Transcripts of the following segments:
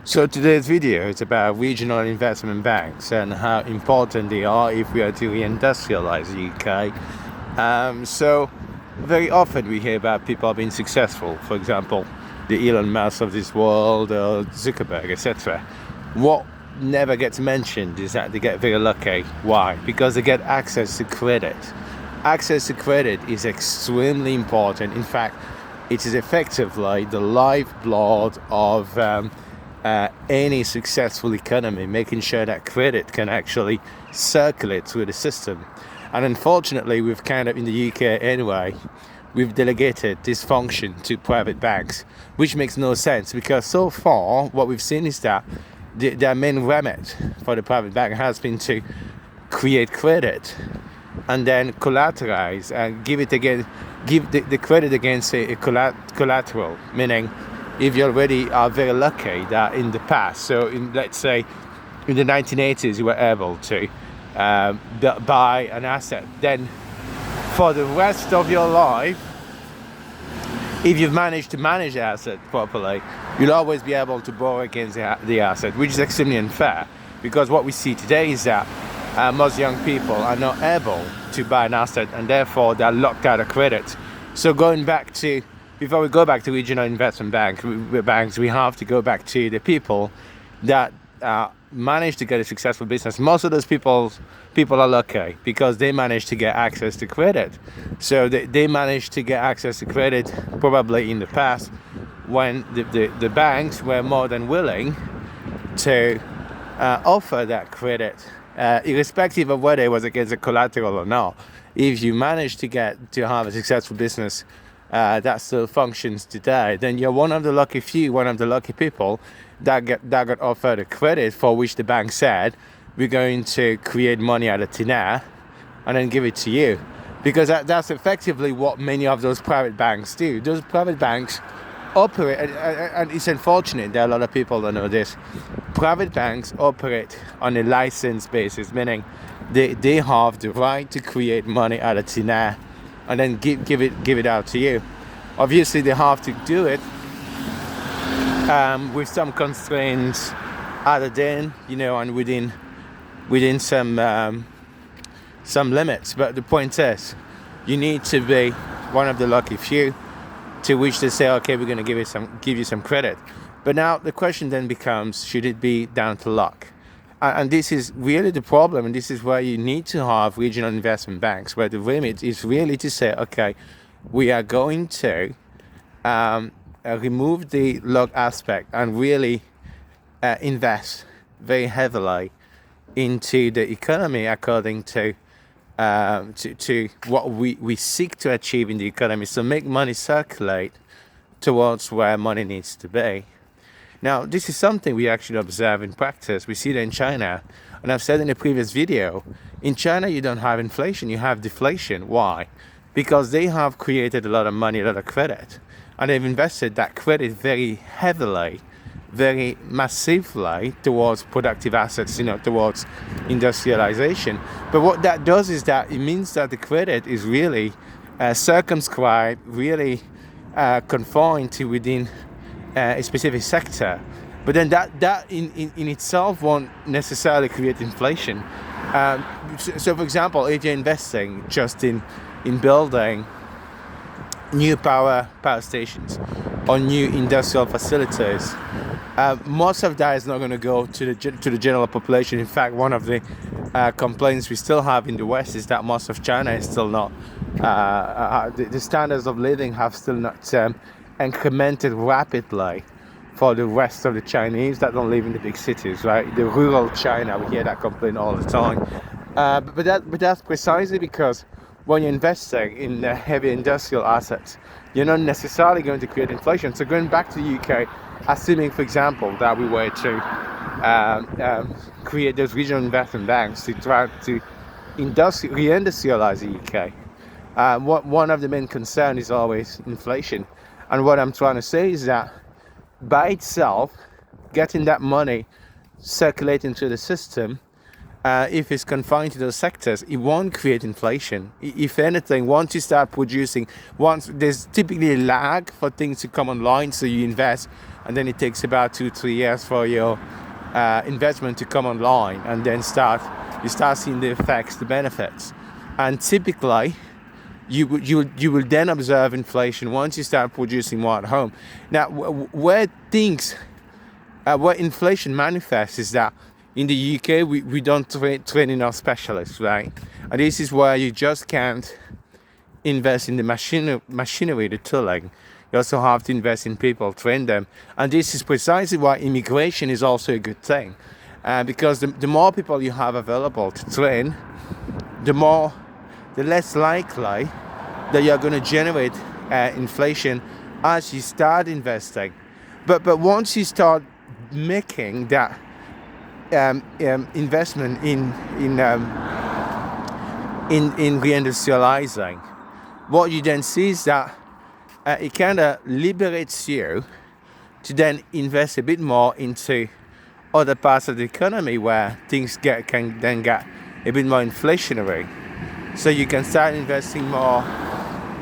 So today's video is about regional investment banks and how important they are if we are to reindustrialize the UK. So very often we hear about people being successful, for example, the Elon Musk of this world or Zuckerberg, etc. What never gets mentioned is that they get very lucky. Why? Because they get access to credit. Access to credit is extremely important. In fact, it is effectively the lifeblood of any successful economy, making sure that credit can actually circulate through the system. And unfortunately, we've kind of, in the UK anyway, we've delegated this function to private banks, which makes no sense because so far what we've seen is that their main remit for the private bank has been to create credit and then collateralize and give the credit against a collateral, meaning if you already are very lucky that in the past, so let's say in the 1980s you were able to buy an asset, then for the rest of your life, if you've managed to manage the asset properly, you'll always be able to borrow against the asset, which is extremely unfair because what we see today is that most young people are not able to buy an asset and therefore they're locked out of credit. So before we go back to regional investment banks, we have to go back to the people that managed to get a successful business. Most of those people are lucky because they managed to get access to credit. So they managed to get access to credit probably in the past when the banks were more than willing to offer that credit, irrespective of whether it was against a collateral or not. If you managed to have a successful business that still functions today, then you're one of the lucky few, one of the lucky people that got offered a credit for which the bank said, we're going to create money out of thin air and then give it to you. Because that's effectively what many of those private banks do. Those private banks operate, and it's unfortunate that a lot of people don't know this, private banks operate on a license basis, meaning they have the right to create money out of thin air and then give it out to you. Obviously, they have to do it with some constraints added in, and within some limits. But the point is, you need to be one of the lucky few to which they say, okay, we're going to give you some credit. But now the question then becomes, should it be down to luck? And this is really the problem, and this is where you need to have regional investment banks, where the remit is really to say, okay, we are going to remove the luck aspect and really invest very heavily into the economy according to what we seek to achieve in the economy. So make money circulate towards where money needs to be. Now, this is something we actually observe in practice. We see that in China. And I've said in a previous video, in China, you don't have inflation, you have deflation. Why? Because they have created a lot of money, a lot of credit. And they've invested that credit very heavily, very massively towards productive assets, towards industrialization. But what that does is that it means that the credit is really circumscribed, really confined to within a specific sector, but then that in itself won't necessarily create inflation. So for example, if you're investing just in building new power stations or new industrial facilities, most of that is not going to go to the general population. In fact, one of the complaints we still have in the West is that most of China is still not the standards of living have still not incremented rapidly for the rest of the Chinese that don't live in the big cities, right? The rural China, we hear that complaint all the time. But that's precisely because when you're investing in heavy industrial assets, you're not necessarily going to create inflation. So going back to the UK, assuming, for example, that we were to create those regional investment banks to try to reindustrialize the UK, one of the main concerns is always inflation. And what I'm trying to say is that by itself, getting that money circulating through the system if it's confined to those sectors, it won't create inflation. If anything, once you start producing, once there's typically a lag for things to come online, so you invest, and then it takes about 2-3 years for your investment to come online, and then you start seeing the effects, the benefits, and typically you will then observe inflation once you start producing more at home. Now, where inflation manifests is that in the UK, we don't train enough specialists, right? And this is where you just can't invest in the machinery, the tooling. You also have to invest in people, train them. And this is precisely why immigration is also a good thing. Because the more people you have available to train, the less likely that you're going to generate inflation as you start investing. But once you start making that investment in reindustrializing, what you then see is that it kind of liberates you to then invest a bit more into other parts of the economy where things can then get a bit more inflationary. So you can start investing more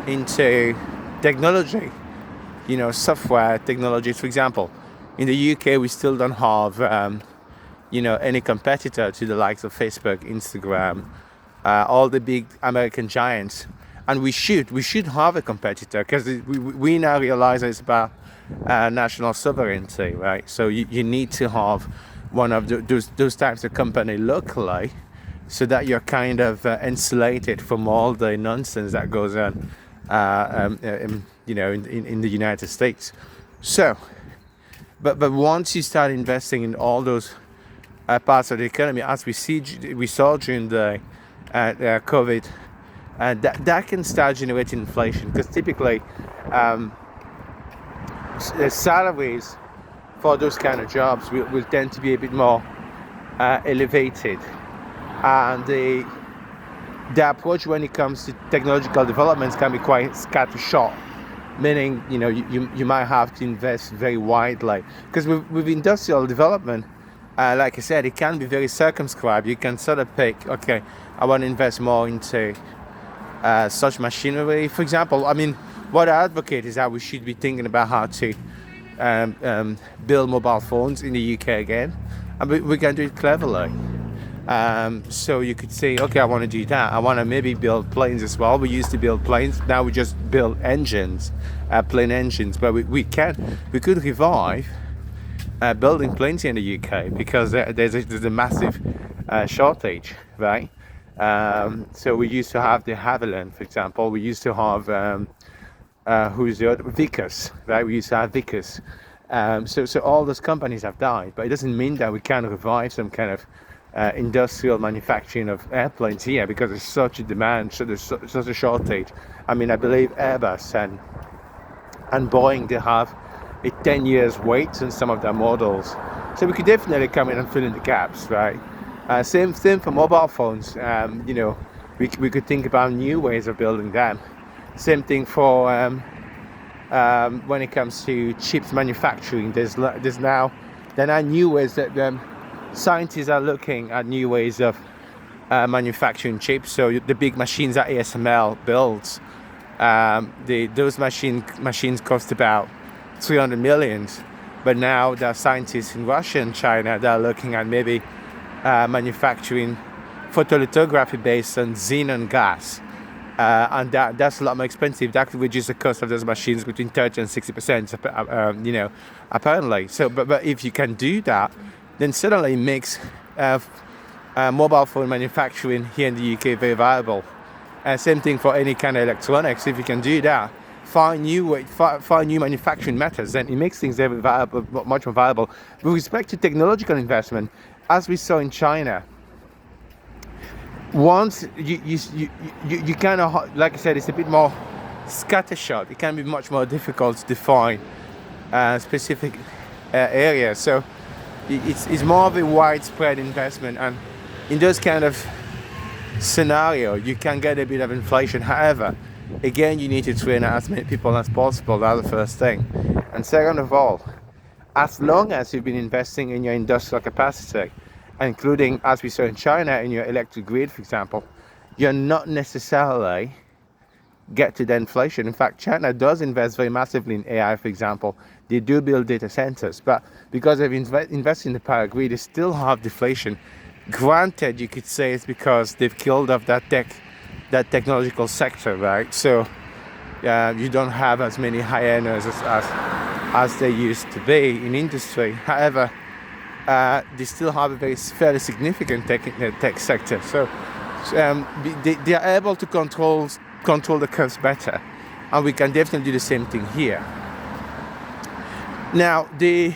into technology, software technologies. For example, in the UK, we still don't have any competitor to the likes of Facebook, Instagram, all the big American giants. And we should have a competitor, because we now realize it's about national sovereignty, right? So you need to have one of those types of company locally, so that you're kind of insulated from all the nonsense that goes on, in the United States. So, but once you start investing in all those parts of the economy, as we saw during the COVID, that can start generating inflation, because typically the salaries for those kind of jobs will tend to be a bit more elevated, and the approach when it comes to technological developments can be quite scattershot, meaning you might have to invest very widely, because with industrial development, like I said, it can be very circumscribed. You can sort of pick, okay, I want to invest more into such machinery. For example, what I advocate is that we should be thinking about how to build mobile phones in the UK again, and we can do it cleverly. So you could say, okay, I want to do that. I want to maybe build planes as well. We used to build planes. Now we just build engines, plane engines. But we could revive building planes in the UK, because there's a massive shortage, right? So we used to have the Helena, for example. We used to have who's the other? Vickers, right? We used to have Vickers. So all those companies have died, but it doesn't mean that we can't revive some kind of industrial manufacturing of airplanes here, because there's such a demand, so there's such a shortage. I believe Airbus and Boeing, they have a 10 years wait on some of their models. So we could definitely come in and fill in the gaps, right? Same for mobile phones. We could think about new ways of building them. Same thing for when it comes to chips manufacturing. There are new ways that scientists are looking at new ways of manufacturing chips. So the big machines that ASML builds, those machines cost about 300 million, but now there are scientists in Russia and China that are looking at maybe manufacturing photolithography based on xenon gas, and that's a lot more expensive. That could reduce the cost of those machines between 30 and 60%, apparently. So, but if you can do that, then suddenly it makes mobile phone manufacturing here in the UK very viable. Same thing for any kind of electronics. If you can do that, find new manufacturing methods, then it makes things very viable, much more viable. With respect to technological investment, as we saw in China, once you kind of, like I said, it's a bit more scattershot. It can be much more difficult to define specific areas. So it's more of a widespread investment, and in those kind of scenario, you can get a bit of inflation. However, again, you need to train as many people as possible. That's the first thing. And second of all, as long as you've been investing in your industrial capacity, including, as we saw in China, in your electric grid, for example, you're not necessarily get to the inflation. In fact, China does invest very massively in AI, for example. They do build data centers, but because they've invested in the power grid, they still have deflation. Granted, you could say it's because they've killed off that technological sector, right? So you don't have as many high earners as they used to be in industry. However, they still have a fairly significant tech sector. So they are able to control the curves better, and we can definitely do the same thing here. Now, the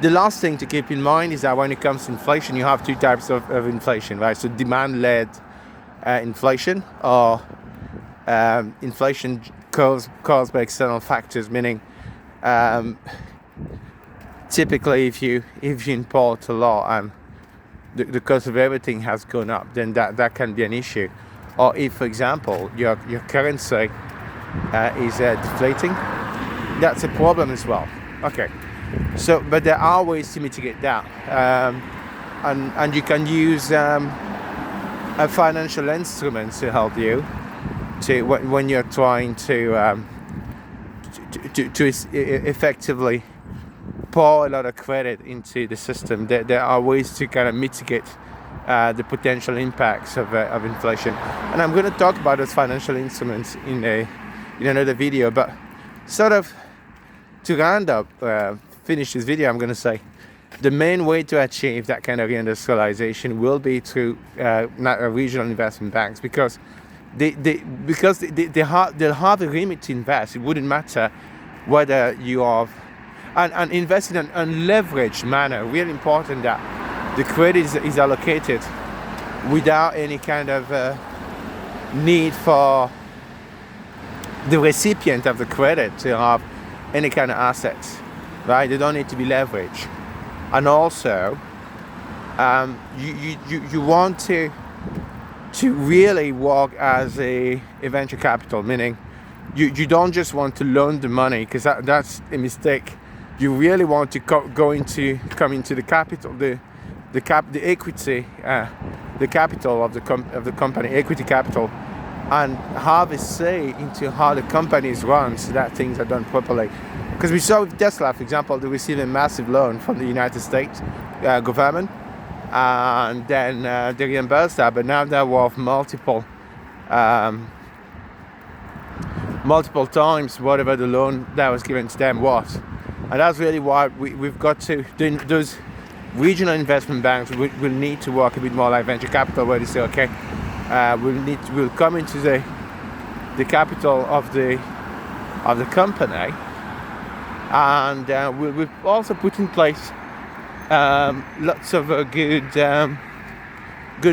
last thing to keep in mind is that when it comes to inflation, you have two types of inflation, right? So demand-led inflation, or inflation caused by external factors, meaning typically if you import a lot and the cost of everything has gone up, then that can be an issue. Or if, for example, your currency is deflating, that's a problem as well. Okay, so but there are ways to mitigate that, and you can use a financial instruments to help you when you're trying to effectively pour a lot of credit into the system. There are ways to kind of mitigate the potential impacts of inflation, and I'm going to talk about those financial instruments in another video. But sort of to round up, finish this video, I'm going to say the main way to achieve that kind of reindustrialization will be through regional investment banks, because they'll have a remit to invest. It wouldn't matter whether you are and invest in an unleveraged manner. Really important that the credit is allocated without any kind of need for the recipient of the credit to have any kind of assets, right? They don't need to be leveraged. And also, you want to really work as a venture capital, meaning you don't just want to loan the money, because that's a mistake. You really want to come into the capital, the equity, the capital of the company, equity capital, and have a say into how the company is run, so that things are done properly. Because we saw with Tesla, for example, they received a massive loan from the United States government, and then they reimbursed that, but now they're worth multiple times whatever the loan that was given to them was. And that's really why we've got to, those regional investment banks will need to work a bit more like venture capital, where they say, okay, we'll come into the capital of the company, and we've also put in place lots of good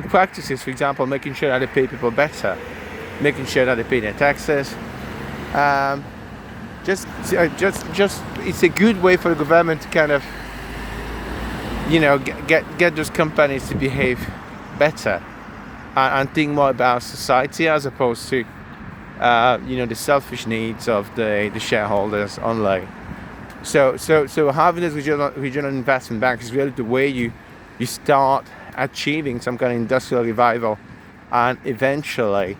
practices. For example, making sure that they pay people better, making sure that they pay their taxes. Just it's a good way for the government to kind of, get those companies to behave better and think more about society, as opposed to the selfish needs of the shareholders only. So having this regional investment bank is really the way you start achieving some kind of industrial revival, and eventually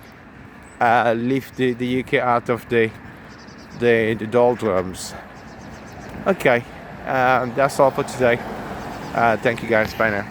lift the UK out of the doldrums. Okay, that's all for today. Thank you guys. Bye now.